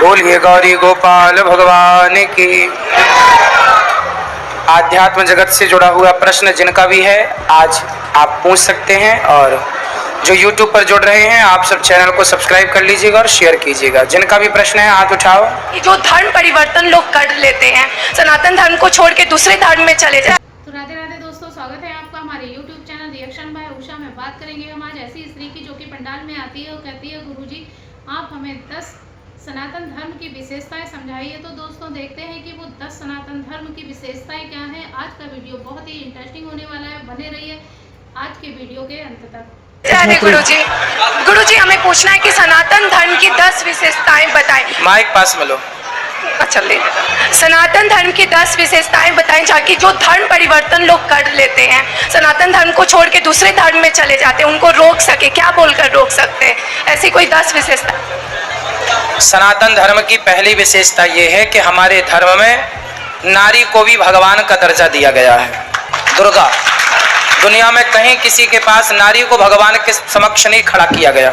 बोलिए गौरी गोपाल भगवान की। आध्यात्म जगत से जुड़ा हुआ प्रश्न जिनका भी है आज आप पूछ सकते हैं, और जो YouTube पर जुड़ रहे हैं आप सब चैनल को सब्सक्राइब कर लीजिएगा और शेयर कीजिएगा। जिनका भी प्रश्न है हाथ उठाओ। जो धर्म परिवर्तन लोग कर लेते हैं, सनातन धर्म को छोड़ के दूसरे धर्म में चले जाए। तो राधे राधे दोस्तों, स्वागत है आपका हमारे YouTube channel reaction by Usha में। बात करेंगे हम आज ऐसी स्त्री की जो कि पंडाल में आती है और कहती है गुरुजी आप हमें 10 सनातन धर्म की विशेषताएं समझाइए। तो दोस्तों देखते हैं कि वो 10 सनातन धर्म की विशेषताएं क्या है। आज का वीडियो बहुत ही इंटरेस्टिंग होने वाला है, बने रहिए आज के वीडियो के अंत तक। गुरुजी हमें पूछना है कि सनातन धर्म की 10 विशेषताएं बताएं। माइक पास में लो। अच्छा ले। सनातन धर्म की 10 विशेषताएं बताएं ताकि जो धर्म परिवर्तन लोग कर लेते हैं, सनातन धर्म को छोड़ के दूसरे धर्म में चले जाते हैं, उनको रोक सके। क्या बोलकर रोक सकते हैं? ऐसी कोई 10 विशेषता। सनातन धर्म की पहली विशेषता ये है कि हमारे धर्म में नारी को भी भगवान का दर्जा दिया गया है। दुर्गा दुनिया में कहीं किसी के पास नारी को भगवान के समक्ष नहीं खड़ा किया गया।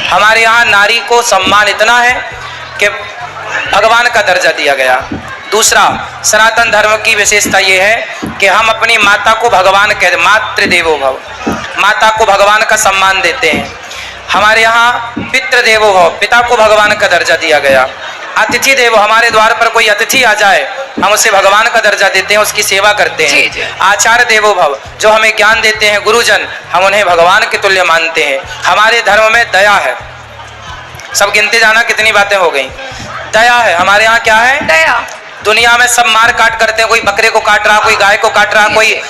हमारे यहाँ नारी को सम्मान इतना है कि भगवान का दर्जा दिया गया। दूसरा, सनातन धर्म की विशेषता ये है कि हम अपनी माता को भगवान कहते, मातृ देवो भव, माता को भगवान का सम्मान देते हैं। हमारे यहाँ पितृ देवो भव, पिता को भगवान का दर्जा दिया गया। अतिथि देवो, हमारे द्वार पर कोई अतिथि आ जाए हम उसे भगवान का दर्जा देते हैं, उसकी सेवा करते हैं। आचार्य देवो भव, जो हमें ज्ञान देते हैं गुरुजन, हम उन्हें भगवान के तुल्य मानते हैं। हमारे धर्म में दया है। सब गिनते जाना कितनी बातें हो गई। दया है हमारे यहाँ। क्या है? दया। दुनिया में सब मार काट करते हैं, कोई बकरे को काट रहा, कोई गाय को काट रहा, कोई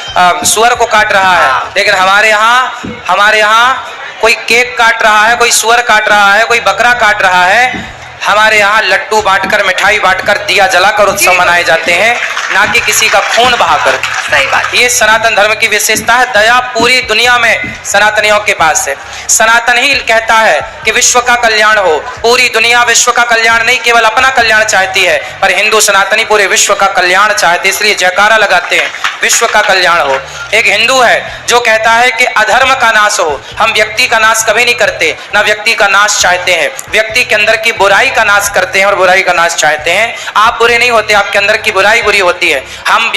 सुअर को काट रहा है, लेकिन हमारे यहाँ कोई केक काट रहा है, कोई सुअर काट रहा है, कोई बकरा काट रहा है। हमारे यहाँ लड्डू बांटकर, मिठाई बांटकर, दिया जलाकर उत्सव मनाए जाते हैं, ना कि किसी का खून बहाकर। सही बात। ये सनातन धर्म की विशेषता है। दया पूरी दुनिया में सनातनियों के पास है। सनातन ही कहता है कि विश्व का कल्याण हो। पूरी दुनिया विश्व का कल्याण नहीं, केवल अपना कल्याण चाहती है, पर हिंदू सनातनी पूरे विश्व का कल्याण चाहते, इसलिए जयकारा लगाते हैं विश्व का कल्याण हो। एक हिंदू है जो कहता है कि अधर्म का नाश हो। हम व्यक्ति का नाश कभी नहीं करते, ना व्यक्ति का नाश चाहते हैं। व्यक्ति के अंदर की बुराई का नाश करते हैं और बुराई का नाश चाहते हैं। आप बुरे नहीं होते, आपके अंदर की बुराई बुरी होती है। हम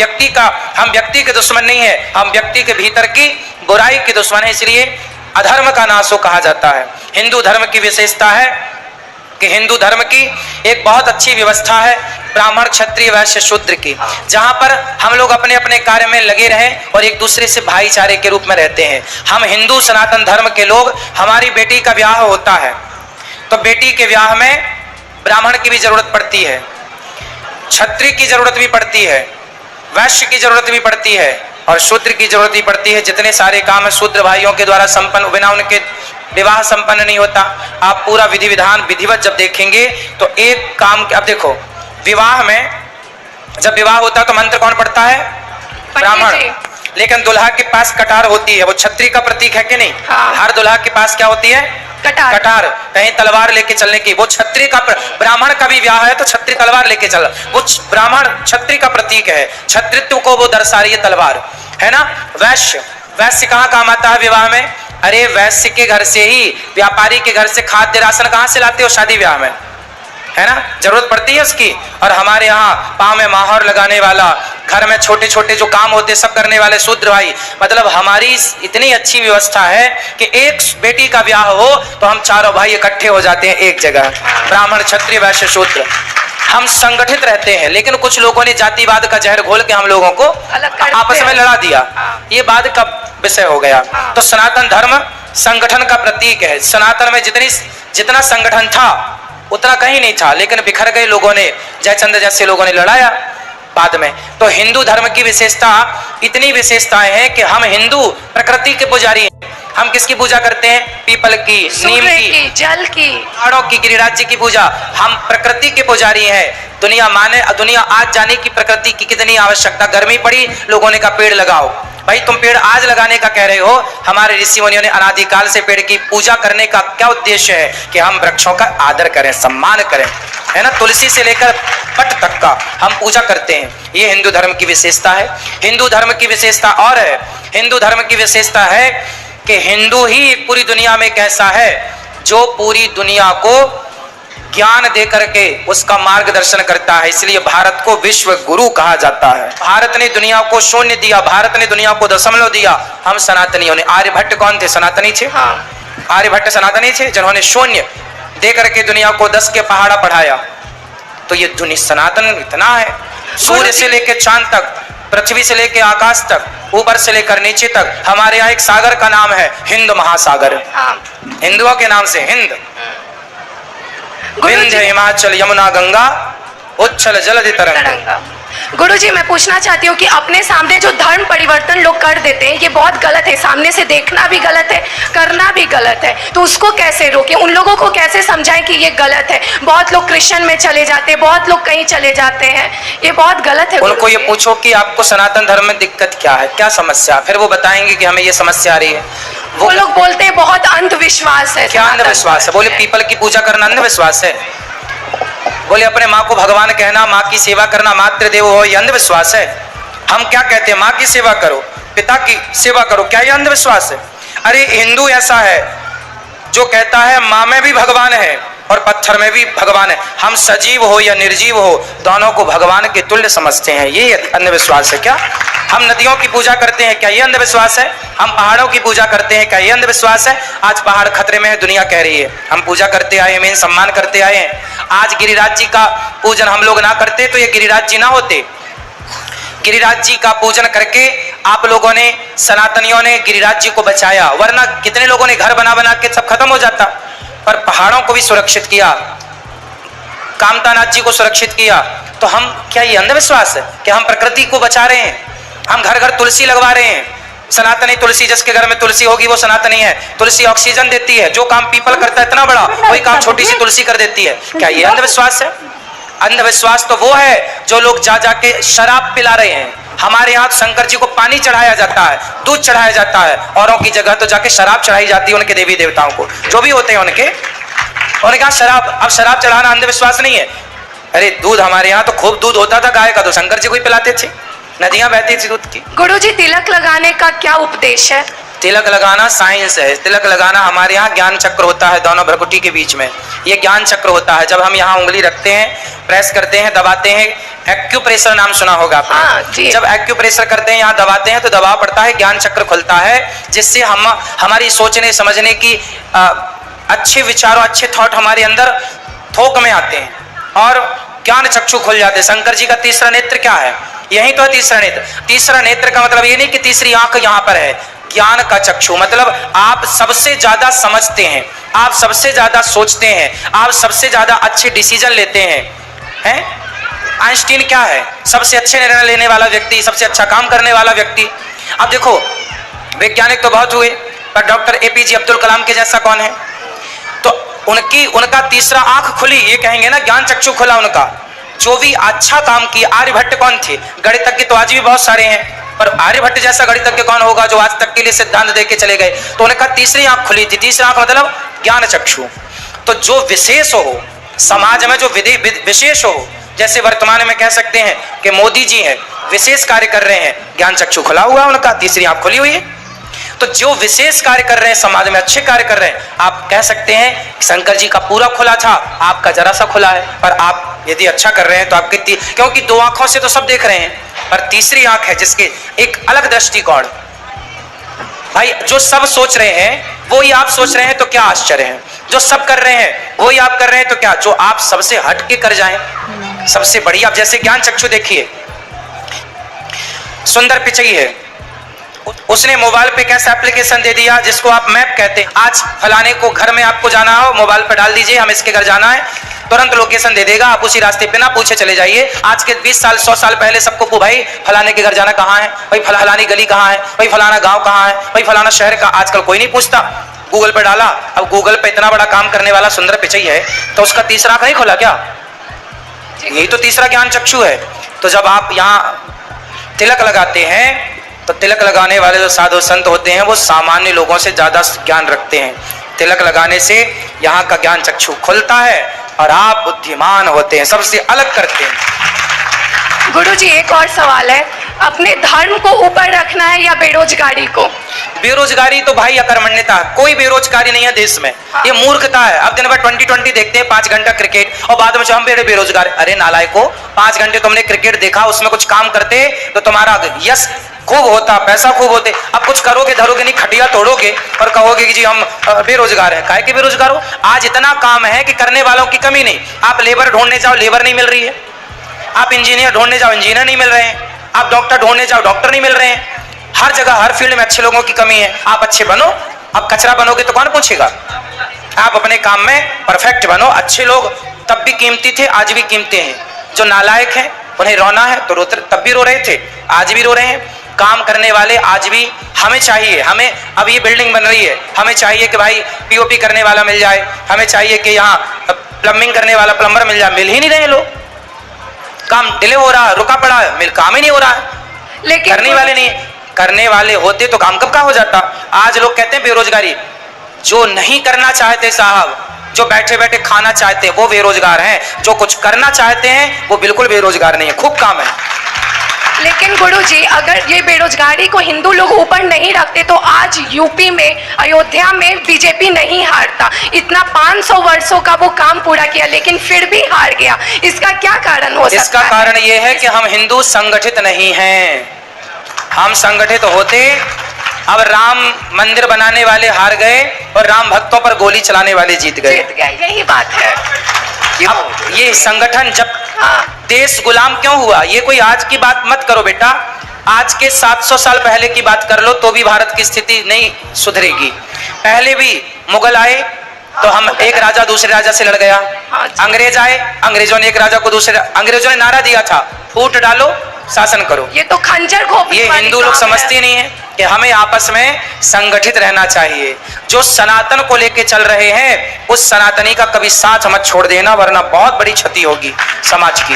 व्यक्ति के दुश्मन नहीं है, हम व्यक्ति के भीतर की बुराई के दुश्मन है, इसलिए अधर्म का नाश हो कहा जाता है। हिंदू धर्म की विशेषता है कि हिंदू धर्म की एक बहुत अच्छी व्यवस्था है ब्राह्मण क्षत्रिय वैश्य शूद्र की, जहां पर हम लोग अपने अपने कार्य में लगे रहें और एक दूसरे से भाईचारे के रूप में रहते हैं। हम हिंदू सनातन धर्म के लोग, हमारी बेटी का ब्याह होता है तो बेटी के ब्याह में ब्राह्मण की भी जरूरत पड़ती है, क्षत्रिय की जरूरत भी पड़ती है, वैश्य की जरूरत भी पड़ती है और शूद्र की जरूरत भी पड़ती है। जितने सारे काम है शूद्र भाइयों के द्वारा संपन्न, बिना उनके विवाह संपन्न नहीं होता। आप पूरा विधि विधान विधिवत जब देखेंगे तो एक काम, अब देखो विवाह में जब विवाह होता है तो मंत्र कौन पढ़ता है? ब्राह्मण। लेकिन दुल्हा के पास कटार होती है, वो क्षत्रिय का प्रतीक है कि नहीं? हर दुल्हा के पास क्या होती है? कटार। कहीं तलवार लेके चलने की, वो क्षत्रिय का, ब्राह्मण का भी ब्याह है तो क्षत्रिय तलवार लेके चल, वो ब्राह्मण क्षत्रिय का प्रतीक है, क्षत्रित्व को वो दर्शा रही है तलवार, है ना। वैश्य कहाँ काम आता है विवाह में? अरे वैश्य के घर से ही, व्यापारी के घर से खाद्य राशन कहाँ से लाते हो? शादी ब्याह में, है ना, जरूरत पड़ती है उसकी। और हमारे यहाँ पाँव में माहौर लगाने वाला, घर में छोटे छोटे जो काम होते सब करने वाले शूद्र भाई, मतलब हमारी इतनी अच्छी व्यवस्था है कि एक बेटी का ब्याह हो तो हम चारों भाई इकट्ठे हो जाते हैं एक जगह, ब्राह्मण क्षत्रिय वैश्य शूद्र। हम संगठित रहते हैं, लेकिन कुछ लोगों ने जातिवाद का जहर घोल के हम लोगों को आपस में लड़ा दिया, ये बाद का विषय हो गया। तो सनातन धर्म संगठन का प्रतीक है। सनातन में जितना संगठन था उतना कहीं नहीं था, लेकिन बिखर गए लोगों ने, जयचंद्र जैसे लोगों ने लड़ाया बाद में। तो हिंदू धर्म की विशेषता, इतनी विशेषताएं हैं कि हम हिंदू प्रकृति के पुजारी हैं। हम किसकी पूजा करते हैं? पीपल की, नीम की, जल की, पहाड़ों की, गिरिराज जी की पूजा। हम प्रकृति के पुजारी हैं। दुनिया आज जाने की प्रकृति की कितनी आवश्यकता। गर्मी पड़ी, लोगों ने कहा पेड़ लगाओ। भाई तुम पेड़ आज लगाने का कह रहे हो, हमारे ऋषि मुनियों ने अनादिकाल से पेड़ की पूजा करने का क्या उद्देश्य है कि हम वृक्षों का आदर करें, सम्मान करें, है ना। तुलसी से लेकर पट तक का हम पूजा करते हैं। ये हिंदू धर्म की विशेषता है। हिंदू धर्म की विशेषता और है, हिंदू धर्म की विशेषता है कि हिंदू ही पूरी दुनिया में कैसा है जो पूरी दुनिया को ज्ञान दे करके उसका मार्गदर्शन करता है। इसलिए भारत को विश्व गुरु कहा जाता है। भारत ने दुनिया को शून्य दिया, भारत ने दुनिया को दशमलव दिया। हम सनातनियों ने, आर्यभट्ट कौन थे? सनातनी थे। आर्यभट्ट सनातनी थे जिन्होंने शून्य दे करके दुनिया को 10 के पहाड़ा पढ़ाया। तो ये दुनिया सनातन इतना है, सूर्य से लेकर चांद तक, पृथ्वी से लेकर आकाश तक, ऊपर से लेकर नीचे तक। हमारे यहाँ एक सागर का नाम है हिंद महासागर, हिंदुओं के नाम से हिंद। विंध्य हिमाचल यमुना गंगा उच्छल जलधि तरंग। गुरुजी, मैं पूछना चाहती हूँ कि अपने सामने जो धर्म परिवर्तन लोग कर देते हैं, ये बहुत गलत है। सामने से देखना भी गलत है, करना भी गलत है। तो उसको कैसे रोकें? उन लोगों को कैसे समझाएं कि ये गलत है? बहुत लोग क्रिश्चियन में चले जाते हैं, बहुत लोग कहीं चले जाते हैं, ये बहुत गलत है। उनको ये पूछो कि आपको सनातन धर्म में दिक्कत क्या है, क्या समस्या, फिर वो बताएंगे कि हमें ये समस्या आ रही है। वो लोग बोलते हैं बहुत अंधविश्वास है। क्या अंधविश्वास है? बोले पीपल की पूजा करना अंधविश्वास है? बोले अपने माँ को भगवान कहना, माँ की सेवा करना, मातृ देवो हो, ये अंधविश्वास है? हम क्या कहते हैं? माँ की सेवा करो, पिता की सेवा करो, क्या ये अंधविश्वास है? अरे हिंदू ऐसा है जो कहता है माँ में भी भगवान है और पत्थर में भी भगवान है। हम सजीव हो या निर्जीव हो, दोनों को भगवान के तुल्य समझते हैं। ये अंधविश्वास है क्या? हम नदियों की पूजा करते हैं, क्या ये अंधविश्वास है? हम पहाड़ों की पूजा करते हैं, क्या ये अंधविश्वास है? आज पहाड़ खतरे में है, दुनिया कह रही है। हम पूजा करते आए, मेन सम्मान करते आए हैं। आज गिरिराज जी का पूजन हम लोग ना करते तो ये गिरिराज जी ना होते। गिरिराज जी का पूजन करके आप लोगों ने, सनातनियों ने गिरिराज जी को बचाया, वरना कितने लोगों ने घर बना बना के सब खत्म हो जाता। पर पहाड़ों को भी सुरक्षित किया, कामतानाथ जी को सुरक्षित किया। तो हम, क्या ये अंधविश्वास है कि हम प्रकृति को बचा रहे हैं? हम घर घर तुलसी लगवा रहे हैं, सनातनी तुलसी। जिसके घर में तुलसी होगी वो सनातनी है। तुलसी ऑक्सीजन देती है, जो काम पीपल करता है इतना बड़ा, वही काम छोटी सी तुलसी कर देती है। क्या ये अंधविश्वास है? अंधविश्वास तो वो है जो लोग जा जाके शराब पिला रहे हैं। हमारे यहाँ शंकर जी को पानी चढ़ाया जाता है, दूध चढ़ाया जाता है, औरों की जगह तो जाके शराब चढ़ाई जाती है उनके देवी देवताओं को, जो भी होते हैं उनके कहा शराब। अब शराब चढ़ाना अंधविश्वास नहीं है? अरे दूध, हमारे यहाँ तो खूब दूध होता था गाय का, तो शंकर जी को ही पिलाते थे, नदियां बहती थी दूध की। गुरुजी, तिलक लगाने का क्या उपदेश है? तिलक लगाना साइंस है। तिलक लगाना, हमारे यहाँ ज्ञान चक्र होता है दोनों भ्रुकुटी के बीच में, ये ज्ञान चक्र होता है। जब हम यहाँ उंगली रखते हैं, प्रेस करते हैं, दबाते हैं, एक्यूप्रेशर नाम सुना होगा आपने। जब एक्यूप्रेशर करते हैं, यहाँ दबाते हैं तो दबाव पड़ता है, ज्ञान चक्र खुलता है, जिससे हम हमारी सोचने समझने की अच्छे विचारों, अच्छे थॉट हमारे अंदर थोक में आते हैं और ज्ञान चक्षु खुल जाते हैं। शंकर जी का तीसरा नेत्र क्या है? यही तो है तीसरा नेत्र। तीसरा नेत्र का मतलब ये नहीं कि तीसरी आंख यहाँ पर है। ज्ञान का चक्षु मतलब आप सबसे ज्यादा समझते हैं, आप सबसे ज्यादा सोचते हैं, आप सबसे ज्यादा अच्छे डिसीजन लेते हैं। आइंस्टीन क्या है? सबसे अच्छे निर्णय लेने वाला व्यक्ति, सबसे अच्छा काम करने वाला व्यक्ति। अब देखो, वैज्ञानिक तो बहुत हुए, पर डॉक्टर एपीजे अब्दुल कलाम के जैसा कौन है? तो उनका तीसरा आंख खुली, ये कहेंगे ना, ज्ञान चक्षु खुला उनका। जो भी अच्छा काम किया। आर्यभट्ट कौन थे? गणितज्ञ तो आज भी बहुत सारे हैं, पर आर्यभट्ट जैसा गणितज्ञ कौन होगा जो आज तक के लिए सिद्धांत दे के चले गए? तो उनका तीसरी आंख खुली थी। तीसरी आंख मतलब ज्ञान चक्षु। तो जो विशेष हो समाज में, जो विशेष हो, जैसे वर्तमान में कह सकते हैं कि मोदी जी हैं, विशेष कार्य कर रहे हैं, ज्ञान चक्षु खुला हुआ है उनका, तीसरी आंख खुली हुई है। तो जो विशेष कार्य कर रहे हैं, समाज में अच्छे कार्य कर रहे हैं, आप कह सकते हैं शंकर जी का पूरा खुला था, आपका जरा सा खुला है। पर आप यदि अच्छा कर रहे हैं तो आपकी, क्योंकि दो आंखों से तो सब देख रहे हैं, पर तीसरी आंख है जिसके एक अलग दृष्टिकोण। भाई जो सब सोच रहे हैं वो ही आप सोच रहे हैं तो क्या आश्चर्य है? जो सब कर रहे हैं वो ही आप कर रहे हैं तो क्या? जो आप सबसे हट के कर जाएं, सबसे बढ़िया। जैसे ज्ञान चक्षु देखिए, सुंदर पिचई है, उसने मोबाइल पे कैसा एप्लीकेशन दे दिया जिसको आप मैप कहते हैं। आज फलाने को घर में आपको जाना हो, मोबाइल पे डाल दीजिए हम इसके घर जाना है, तुरंत लोकेशन दे देगा, आप उसी रास्ते पे ना पूछे चले जाइए। आज के 20 साल 100 साल पहले सबको भाई फलाने के घर जाना कहाँ है, भाई फलानी गली कहाँ है, भाई फलाना गांव कहाँ है, भाई फलाना शहर का, आजकल कोई नहीं पूछता, गूगल पे डाला। अब गूगल पे इतना बड़ा काम करने वाला सुंदर पिचई है तो उसका तीसरा आंख नहीं खुला क्या? यही तो तीसरा ज्ञान चक्षु है। तो जब आप यहाँ तिलक लगाते हैं तो तिलक लगाने वाले जो साधु संत होते हैं वो सामान्य लोगों से ज्यादा ज्ञान रखते हैं। तिलक लगाने से यहाँ का ज्ञान चक्षु खुलता है और आप बुद्धिमान होते हैं, सबसे अलग करते हैं। गुरुजी एक और सवाल है, अपने धर्म को ऊपर रखना है या बेरोजगारी को? बेरोजगारी तो भाई अकर्मण्यता, कोई बेरोजगारी नहीं है देश में। ये मूर्खता है। अब दिन भर 2020 देखते हैं 5 घंटा क्रिकेट और बाद में हम बेरोजगार। अरे नालायको, 5 घंटे तुमने क्रिकेट देखा, उसमें कुछ काम करते तो तुम्हारा यश खूब होता, पैसा खूब होते। अब कुछ करोगे धरोगे नहीं, खटिया तोड़ोगे और कहोगे कि जी हम बेरोजगार हैं। काहे के बेरोजगार हो? आज इतना काम है कि करने वालों की कमी नहीं। आप लेबर ढूंढने जाओ, लेबर नहीं मिल रही है। आप इंजीनियर ढूंढने जाओ, इंजीनियर नहीं मिल रहे हैं। आप डॉक्टर ढूंढने जाओ, डॉक्टर नहीं मिल रहे हैं। हर जगह हर फील्ड में अच्छे लोगों की कमी है। आप अच्छे बनो, अब कचरा बनोगे तो कौन पूछेगा? आप अपने काम में परफेक्ट बनो। अच्छे लोग तब भी कीमती थे, आज भी कीमती हैं। जो नालायक हैं उन्हें रोना है तो तब भी रो रहे थे, आज भी रो रहे हैं। काम करने वाले आज भी हमें चाहिए। हमें अब ये बिल्डिंग बन रही है, हमें चाहिए कि भाई पीओपी करने वाला मिल जाए, हमें चाहिए कि यहाँ प्लम्बिंग करने वाला प्लम्बर मिल जाए। मिल ही नहीं रहे लोग, काम डिले हो रहा है, रुका पड़ा है, मिल काम ही नहीं हो रहा है। लेकिन करने वाले नहीं, करने वाले होते तो काम कब का हो जाता। आज लोग कहते हैं बेरोजगारी, जो नहीं करना चाहते साहब, जो बैठे बैठे खाना चाहते हैं वो बेरोजगार हैं। जो कुछ करना चाहते हैं वो बिल्कुल बेरोजगार नहीं है, खूब काम है। लेकिन गुरुजी अगर ये बेरोजगारी को हिंदू लोग ऊपर नहीं रखते तो आज यूपी में अयोध्या में बीजेपी नहीं हारता। इतना 500 वर्षों का वो काम पूरा किया लेकिन फिर भी हार गया। इसका क्या कारण हो सकता है? इसका कारण ये है कि हम हिंदू संगठित नहीं हैं। हम संगठित होते, अब राम मंदिर बनाने वाले हार गए और राम भक्तों पर गोली चलाने वाले जीत गए। यही बात है। अब ये संगठन जब देश गुलाम क्यों हुआ? ये कोई आज की बात मत करो बेटा, आज के 700 साल पहले की बात कर लो तो भी भारत की स्थिति नहीं सुधरेगी। पहले भी मुगल आए तो हम एक राजा दूसरे राजा से लड़ गया। अंग्रेज आए, अंग्रेजों ने एक राजा को दूसरे, अंग्रेजों ने नारा दिया था फूट डालो शासन करो। ये तो खंजर घोंपने ये हिंदू लोग समझते नहीं है कि हमें आपस में संगठित रहना चाहिए। जो सनातन को लेके चल रहे हैं उस सनातनी का कभी साथ मत छोड़ देना, वरना बहुत बड़ी क्षति होगी समाज की।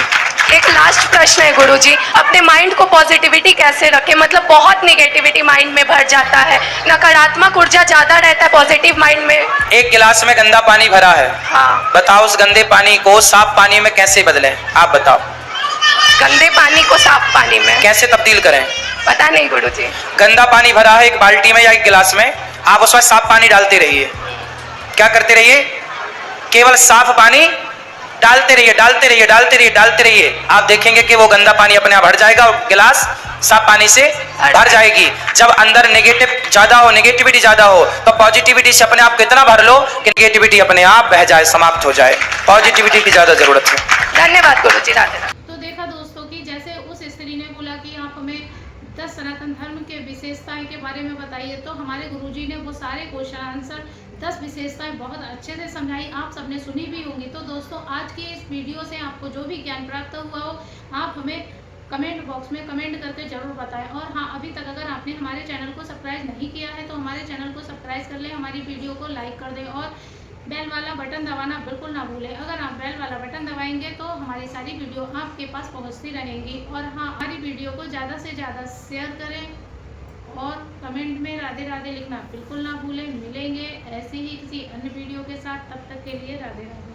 एक लास्ट प्रश्न है गुरुजी, अपने माइंड को पॉजिटिविटी कैसे रखें? मतलब बहुत नेगेटिविटी माइंड में भर जाता है, नकारात्मक ऊर्जा ज्यादा रहता है पॉजिटिव माइंड में। एक गिलास में गंदा पानी भरा है, हाँ। बताओ उस गंदे पानी को साफ पानी में कैसे बदलें? आप बताओ। गंदे पानी को साफ पानी में कैसे तब्दील करें? पता नहीं गुरुजी। गंदा पानी भरा है एक बाल्टी में या एक गिलास में, आप उसमें साफ पानी डालते रहिए। क्या करते रहिए? केवल साफ पानी डालते रहिए, डालते रहिए, डालते रहिए, डालते रहिए। आप देखेंगे कि वो गंदा पानी अपने आप भर जाएगा और गिलास साफ पानी से भर जाएगी। जब अंदर नेगेटिव ज्यादा हो, नेगेटिविटी ज्यादा हो, तो पॉजिटिविटी से अपने आप को इतना भर लो कि नेगेटिविटी अपने आप बह जाए, समाप्त हो जाए। पॉजिटिविटी की ज्यादा जरूरत है। धन्यवाद गुरुजी। राधे। तो देखा दोस्तों कि जैसे उस स्त्री ने बोला कि आप हमें 10 सनातन धर्म के विशेषताएं के बारे में बताइए, तो हमारे गुरुजी ने वो सारे क्वेश्चन आंसर 10 विशेषताएं बहुत अच्छे से समझाई, आप सबने सुनी भी होंगी। तो दोस्तों आज की इस वीडियो से आपको जो भी ज्ञान प्राप्त हुआ हो आप हमें कमेंट बॉक्स में कमेंट करके जरूर बताएं। और हाँ, अभी तक अगर आपने हमारे चैनल को सब्सक्राइब नहीं किया है तो हमारे चैनल को सब्सक्राइब कर लें, हमारी वीडियो को लाइक कर दें और बेल वाला बटन दबाना बिल्कुल ना भूलें। अगर आप बेल वाला बटन दबाएंगे तो हमारी सारी वीडियो आपके पास पहुंचती रहेंगी। और हाँ, हमारी वीडियो को ज़्यादा से ज़्यादा शेयर करें और कमेंट में राधे राधे लिखना बिल्कुल ना भूलें। मिलेंगे ऐसे ही किसी अन्य वीडियो के साथ, तब तक के लिए राधे राधे।